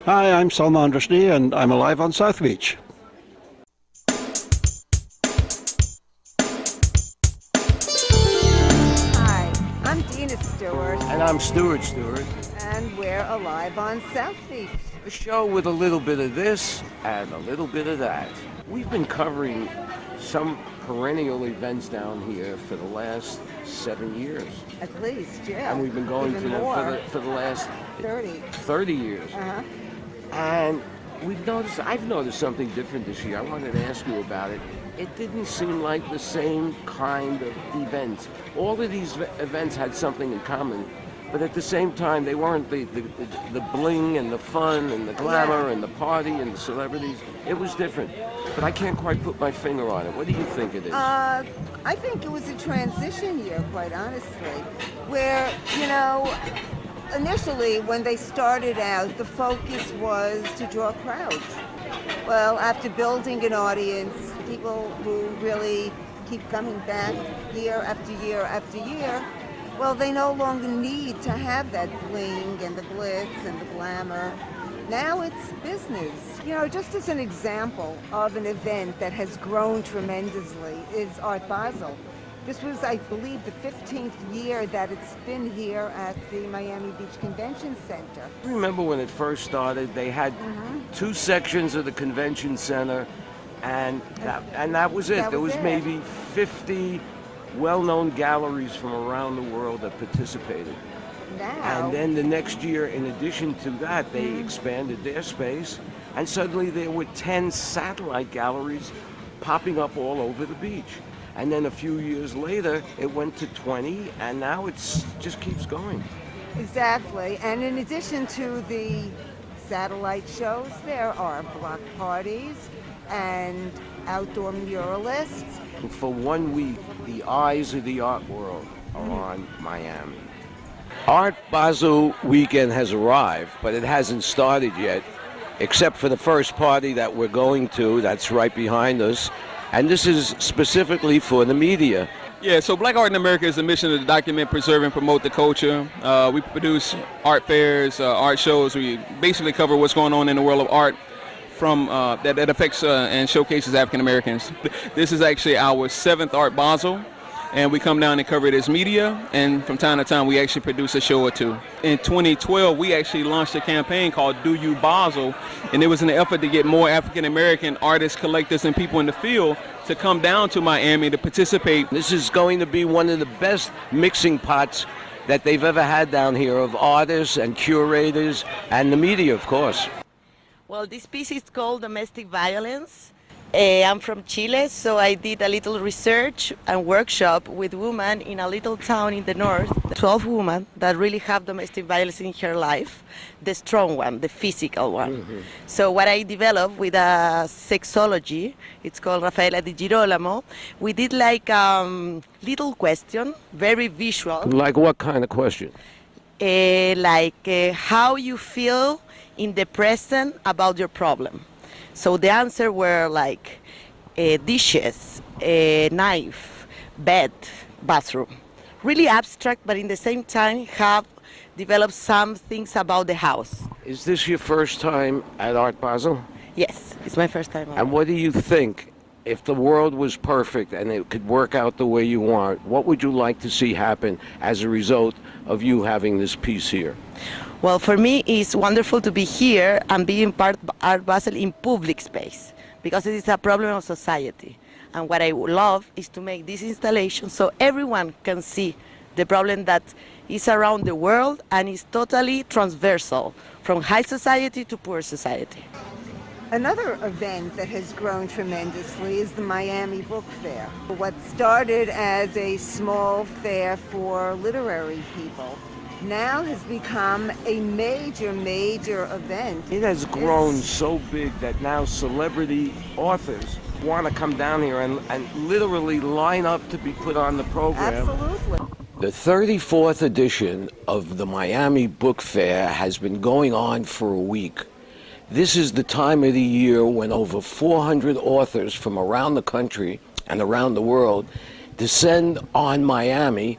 Hi, I'm Salman Rushdie and I'm alive on South Beach. Hi, I'm Dena Stewart. And I'm Stewart. And we're alive on South Beach. A show with a little bit of this and a little bit of that. We've been covering some perennial events down here for the last 7 years. At least, yeah. And we've been going Even to them more. for the last 30 years. Uh-huh. And I've noticed something different this year. I wanted to ask you about it. It didn't seem like the same kind of event. All of these events had something in common, but at the same time, they weren't the bling and the fun and the glamour and the party and the celebrities. It was different, but I can't quite put my finger on it. What do you think it is? I think it was a transition year, quite honestly, where, initially when they started out, the focus was to draw crowds. Well, after building an audience, people who really keep coming back year after year after year, well, they no longer need to have that bling and the glitz and the glamour. Now it's business. Just as an example of an event that has grown tremendously is Art Basel. This was, I believe, the 15th year that it's been here at the Miami Beach Convention Center. I remember when it first started, they had two sections of the convention center, and that was it. There was maybe 50 well-known galleries from around the world that participated. Now, And then the next year, in addition to that, they expanded their space, and suddenly there were 10 satellite galleries popping up all over the beach. And then a few years later, it went to 20, and now it just keeps going. exactly. And in addition to the satellite shows, there are block parties and outdoor muralists. For 1 week, the eyes of the art world are on Miami. Art Basel Weekend has arrived, but it hasn't started yet, except for the first party that we're going to, that's right behind us. And this is specifically for the media. Yeah, so Black Art in America is the mission to document, preserve, and promote the culture. We produce art fairs, art shows. We basically cover what's going on in the world of art from that affects and showcases African Americans. This is actually our 7th Art Basel, and we come down and cover it as media, and from time to time we actually produce a show or two. In 2012, we actually launched a campaign called Do You Basel, and it was an effort to get more African American artists, collectors, and people in the field to come down to Miami to participate. This is going to be one of the best mixing pots that they've ever had down here of artists and curators and the media, of course. Well, this piece is called Domestic Violence. I'm from Chile, so I did a little research and workshop with women in a little town in the north. 12 women that really have domestic violence in her life, the strong one, the physical one. So what I developed with a sexology, it's called Rafaela Di Girolamo, we did like little question, very visual. Like what kind of question? How you feel in the present about your problem. So the answer were like dishes, knife, bed, bathroom. Really abstract, but in the same time have developed some things about the house. Is this your first time at Art Basel? Yes, it's my first time. And what do you think, if the world was perfect and it could work out the way you want, what would you like to see happen as a result of you having this piece here? Well, for me, it's wonderful to be here and being part of Art Basel in public space, because it is a problem of society. And what I would love is to make this installation so everyone can see the problem that is around the world and is totally transversal, from high society to poor society. Another event that has grown tremendously is the Miami Book Fair. What started as a small fair for literary people now has become a major event. It has grown so big that now celebrity authors want to come down here and literally line up to be put on the program. Absolutely. The 34th edition of the Miami Book Fair has been going on for a week. This is the time of the year when over 400 authors from around the country and around the world descend on Miami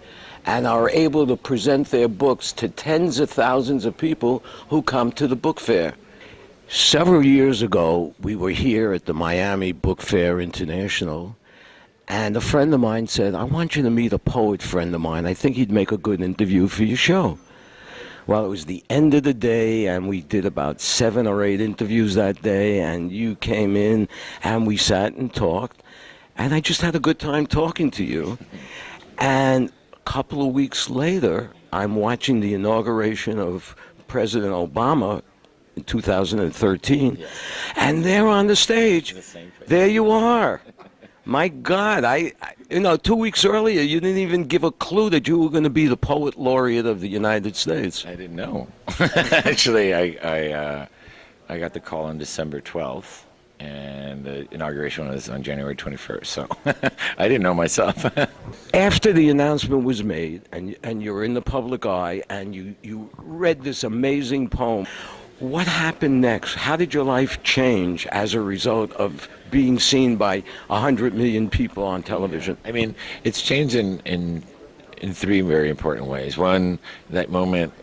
and are able to present their books to tens of thousands of people who come to the book fair. Several years ago, we were here at the Miami Book Fair International, and a friend of mine said, I want you to meet a poet friend of mine. I think he'd make a good interview for your show. Well, it was the end of the day, and we did about 7 or 8 interviews that day, and you came in, and we sat and talked, and I just had a good time talking to you. And a couple of weeks later, I'm watching the inauguration of President Obama in 2013, and there on the stage, there you are. My God, I 2 weeks earlier, you didn't even give a clue that you were going to be the poet laureate of the United States. I didn't know. Actually, I got the call on December 12th, and the inauguration was on January 21st, so I didn't know myself. After the announcement was made, and you're in the public eye, and you read this amazing poem, what happened next? How did your life change as a result of being seen by 100 million people on television? I mean, it's changed in 3 very important ways. One, that moment,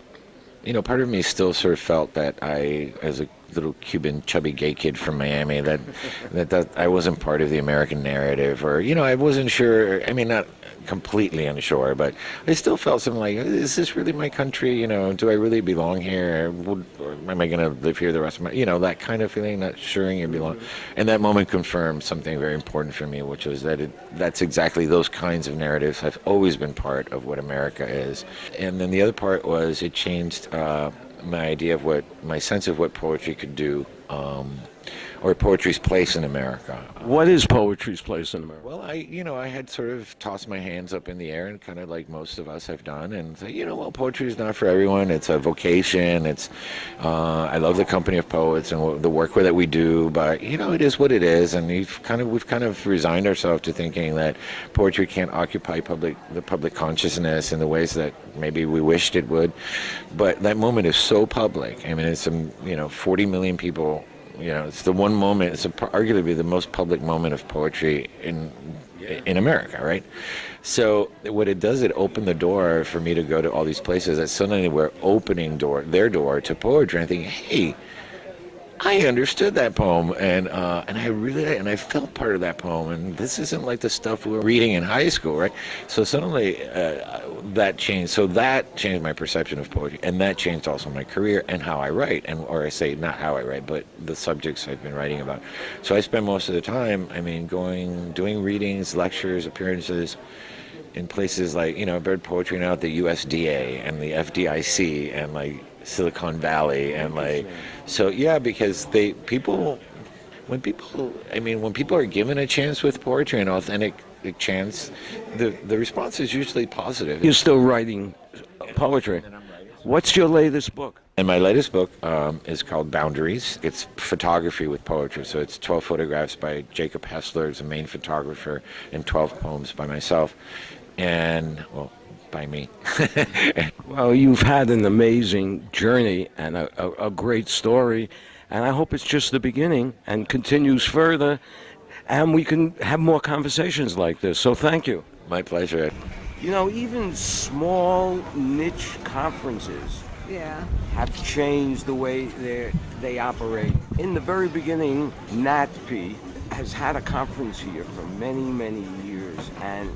part of me still sort of felt that I, as a little Cuban chubby gay kid from Miami, that I wasn't part of the American narrative, or I wasn't sure. I mean, not completely unsure, but I still felt something like, is this really my country? Do I really belong here? Or am I going to live here the rest of my, that kind of feeling, not sure you belong. And that moment confirmed something very important for me, which was that that's exactly those kinds of narratives have always been part of what America is. And then the other part was it changed my idea of my sense of what poetry could do, or poetry's place in America. What is poetry's place in America? Well, I had sort of tossed my hands up in the air, and kind of like most of us have done, and say, poetry is not for everyone. It's a vocation. I love the company of poets and the work that we do, but it is what it is, and we've kind of resigned ourselves to thinking that poetry can't occupy the public consciousness in the ways that maybe we wished it would. But that moment is so public. I mean, it's 40 million people. It's the one moment. It's arguably the most public moment of poetry in America, right? So what it does, it opened the door for me to go to all these places that suddenly were opening their door to poetry. And I think, hey, I understood that poem, and I felt part of that poem, and this isn't like the stuff we were reading in high school, right? So suddenly that changed. So that changed my perception of poetry, and that changed also my career and how I write, or I say not how I write, but the subjects I've been writing about. So I spend most of the time, doing readings, lectures, appearances in places like, I've read poetry now at the USDA and the FDIC and like Silicon Valley, and because when people are given a chance with poetry, an authentic chance, the response is usually positive. You're still writing poetry. What's your latest book? And my latest book is called Boundaries. It's photography with poetry, so it's 12 photographs by Jacob Hessler, who's the main photographer, and 12 poems by myself, and by me. Well, you've had an amazing journey and a great story, and I hope it's just the beginning and continues further, and we can have more conversations like this. So thank you. My pleasure. Even small niche conferences have changed the way they operate. In the very beginning, Natpe has had a conference here for many, many years, and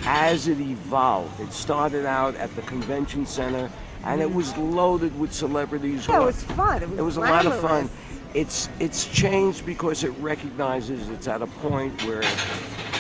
as it evolved, it started out at the convention center, and it was loaded with celebrities. Yeah, it was fun. It was a lot of fun. It's changed because it recognizes it's at a point where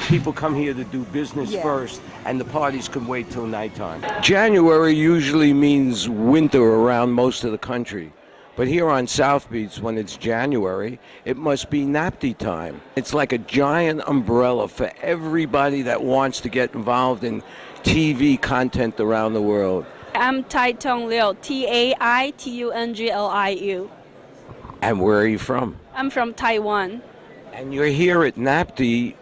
people come here to do business first, and the parties can wait till nighttime. January usually means winter around most of the country. But here on South Beach, when it's January, it must be Natpe time. It's like a giant umbrella for everybody that wants to get involved in TV content around the world. I'm Taitung Liu, Taitungliu. And where are you from? I'm from Taiwan. And you're here at Natpe.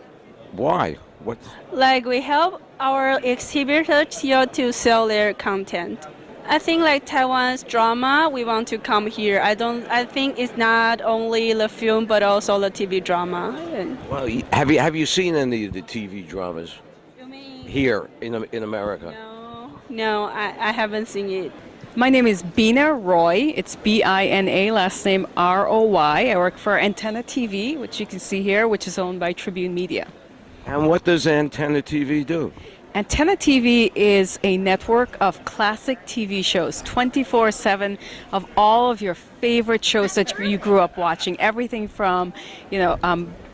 Why? We help our exhibitors here to sell their content. I think Taiwan's drama, we want to come here. I think it's not only the film but also the TV drama. Well, have you seen any of the TV dramas? You mean here in America? No, I haven't seen it. My name is Bina Roy. It's B-I-N-A, last name R-O-Y. I work for Antenna TV, which you can see here, which is owned by Tribune Media. And what does Antenna TV do? Antenna TV is a network of classic TV shows, 24/7, of all of your favorite shows that you grew up watching. Everything from,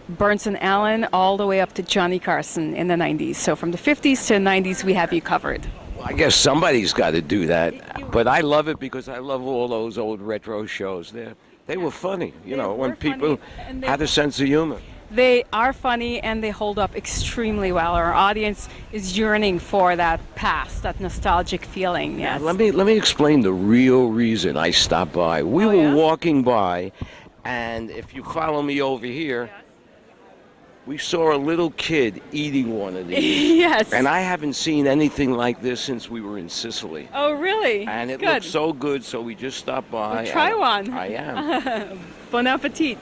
Burns and Allen all the way up to Johnny Carson in the 90s. So from the 50s to the 90s, we have you covered. Well, I guess somebody's got to do that. But I love it because I love all those old retro shows. They were funny, when people had a sense of humor. They are funny and they hold up extremely well. Our audience is yearning for that past, that nostalgic feeling. Yes. Let me explain the real reason I stopped by. We were walking by, and if you follow me over here, we saw a little kid eating one of these. Yes. And I haven't seen anything like this since we were in Sicily. Oh, really? And it Good. looked so good, so we just stopped by. Well, try one. I am. Bon appetit.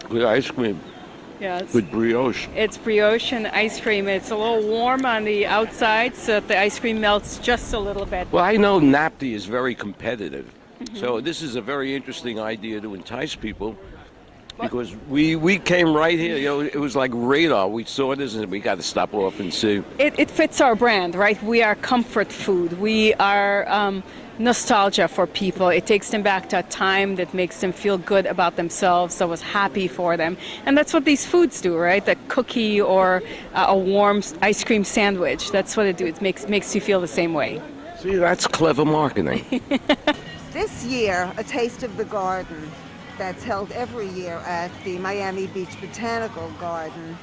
Good ice cream. Yes. Good brioche. It's brioche and ice cream. It's a little warm on the outside so that the ice cream melts just a little bit. Well, I know Natpe is very competitive. So this is a very interesting idea to entice people. Because we came right here, it was like radar. We saw this and we got to stop off and see. It fits our brand, right? We are comfort food. We are nostalgia for people. It takes them back to a time that makes them feel good about themselves, that was happy for them. And that's what these foods do, right? The cookie or a warm ice cream sandwich. That's what it do. It makes you feel the same way. See, that's clever marketing. This year, A Taste of the Garden, that's held every year at the Miami Beach Botanical Garden,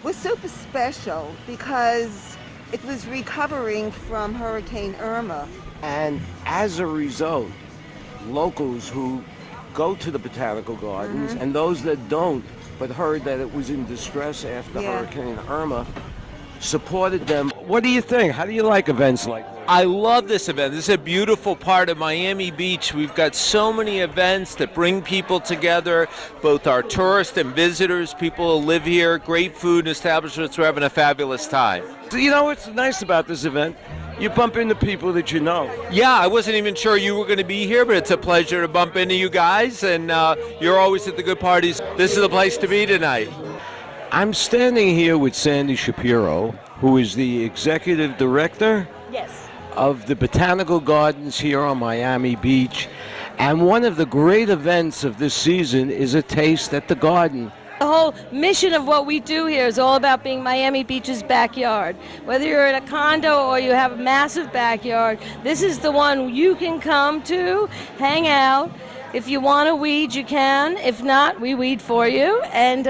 was super special because it was recovering from Hurricane Irma. And as a result, locals who go to the botanical gardens and those that don't, but heard that it was in distress after Hurricane Irma, supported them. What do you think? How do you like events like this? I love this event. This is a beautiful part of Miami Beach. We've got so many events that bring people together, both our tourists and visitors, people who live here, great food and establishments. We're having a fabulous time. So you know what's nice about this event? You bump into people that you know. Yeah, I wasn't even sure you were going to be here, but it's a pleasure to bump into you guys, and you're always at the good parties. This is the place to be tonight. I'm standing here with Sandy Shapiro, who is the executive director of the Botanical Gardens here on Miami Beach. And one of the great events of this season is A Taste at the Garden. The whole mission of what we do here is all about being Miami Beach's backyard. Whether you're in a condo or you have a massive backyard, this is the one you can come to, hang out. If you want to weed, you can. If not, we weed for you. And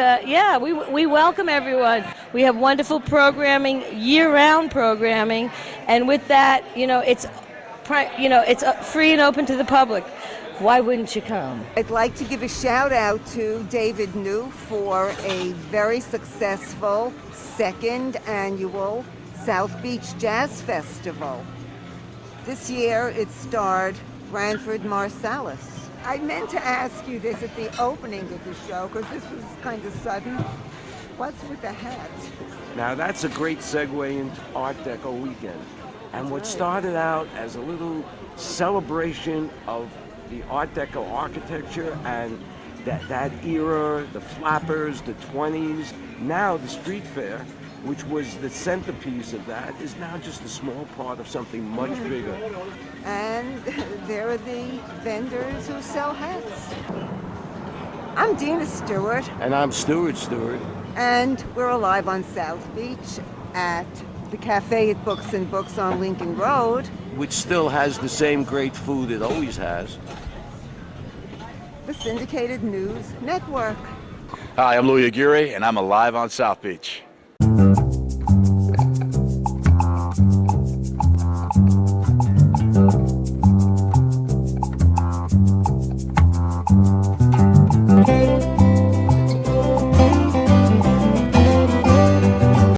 we welcome everyone. We have wonderful programming, year-round programming, and with that, it's free and open to the public. Why wouldn't you come? I'd like to give a shout out to David New for a very successful second annual South Beach Jazz Festival. This year it starred Branford Marsalis. I meant to ask you this at the opening of the show because this was kind of sudden. What's with the hat? Now that's a great segue into Art Deco Weekend. And what started out as a little celebration of the Art Deco architecture and that era, the flappers, the 20s, now the street fair, which was the centerpiece of that, is now just a small part of something much bigger. And there are the vendors who sell hats. I'm Dena Stewart. And I'm Stewart. And we're live on South Beach at the Cafe at Books and Books on Lincoln Road. Which still has the same great food it always has. The Syndicated News Network. Hi, I'm Louis Aguirre, and I'm alive on South Beach.